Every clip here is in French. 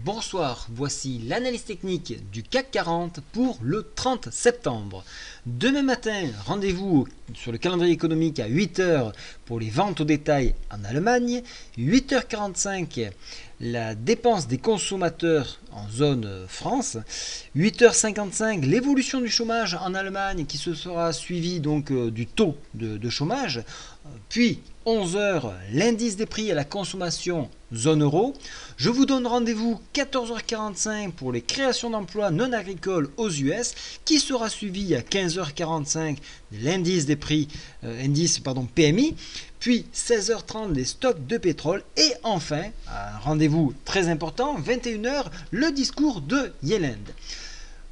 Bonsoir, voici l'analyse technique du CAC 40 pour le 30 septembre. Demain matin, rendez-vous sur le calendrier économique à 8h pour les ventes au détail en Allemagne. 8h45, la dépense des consommateurs en zone France. 8h55, l'évolution du chômage en Allemagne qui se sera suivie donc du taux de chômage. Puis 11h, l'indice des prix à la consommation zone euro. Je vous donne rendez-vous 14h45 pour les créations d'emplois non agricoles aux US qui sera suivi à 15h45 de l'indice des prix, PMI. Puis 16h30 les stocks de pétrole et enfin, un rendez-vous très important, 21h, le discours de Yellen.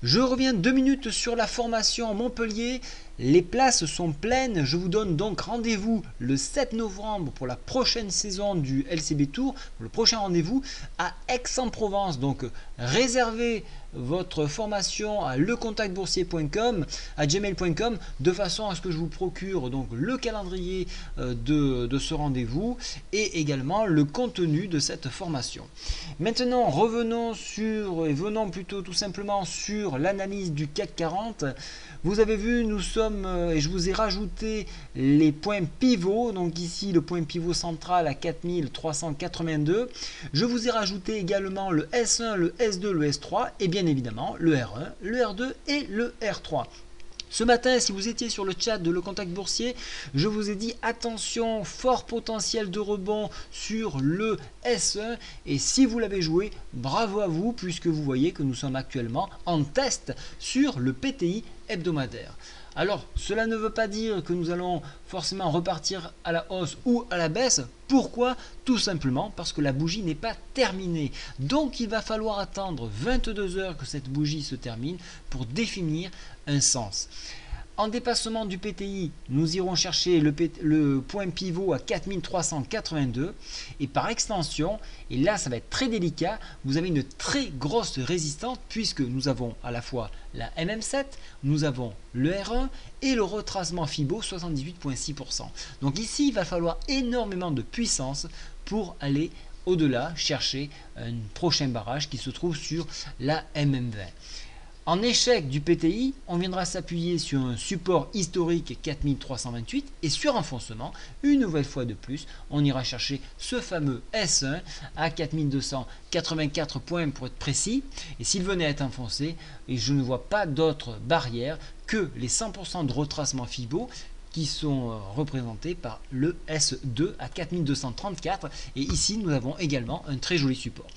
Je reviens 2 minutes sur la formation à Montpellier. Les places sont pleines. Je vous donne donc rendez-vous le 7 novembre pour la prochaine saison du LCB Tour, pour le prochain rendez-vous à Aix-en-Provence. Donc réservez votre formation à lecontactboursier.com, à gmail.com, de façon à ce que je vous procure donc le calendrier de ce rendez-vous et également le contenu de cette formation. Maintenant, venons plutôt tout simplement sur l'analyse du CAC 40. Vous avez vu, nous sommes, et je vous ai rajouté les points pivots, donc ici le point pivot central à 4382. Je vous ai rajouté également le S1, le S2, le S3 et bien évidemment le R1, le R2 et le R3. Ce matin, si vous étiez sur le chat de Le Contact Boursier, je vous ai dit attention, fort potentiel de rebond sur le S1. Et si vous l'avez joué, bravo à vous, puisque vous voyez que nous sommes actuellement en test sur le PTI hebdomadaire. Alors, cela ne veut pas dire que nous allons forcément repartir à la hausse ou à la baisse. Pourquoi? Tout simplement parce que la bougie n'est pas terminée. Donc, il va falloir attendre 22 heures que cette bougie se termine pour définir un sens. En dépassement du PTI, nous irons chercher le point pivot à 4382 et par extension, et là ça va être très délicat, vous avez une très grosse résistance puisque nous avons à la fois la MM7, nous avons le R1 et le retracement Fibo 78,6%. Donc ici, il va falloir énormément de puissance pour aller au-delà, chercher un prochain barrage qui se trouve sur la MM20. En échec du PTI, on viendra s'appuyer sur un support historique 4328 et sur enfoncement, une nouvelle fois de plus, on ira chercher ce fameux S1 à 4284 points pour être précis. Et s'il venait à être enfoncé, et je ne vois pas d'autre barrière que les 100% de retracement Fibo qui sont représentés par le S2 à 4234 et ici nous avons également un très joli support.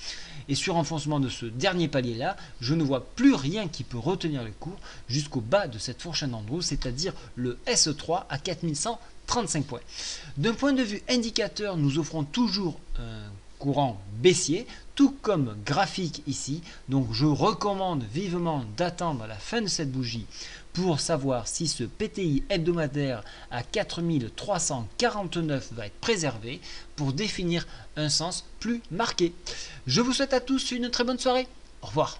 Et sur enfoncement de ce dernier palier là, je ne vois plus rien qui peut retenir le cours jusqu'au bas de cette fourchette d'Andrews, c'est-à-dire le S3 à 4135 points. D'un point de vue indicateur, nous offrons toujours un courant baissier, tout comme graphique ici. Donc je recommande vivement d'attendre la fin de cette bougie pour savoir si ce PTI hebdomadaire à 4349 va être préservé pour définir un sens plus marqué. Je vous souhaite à tous une très bonne soirée. Au revoir.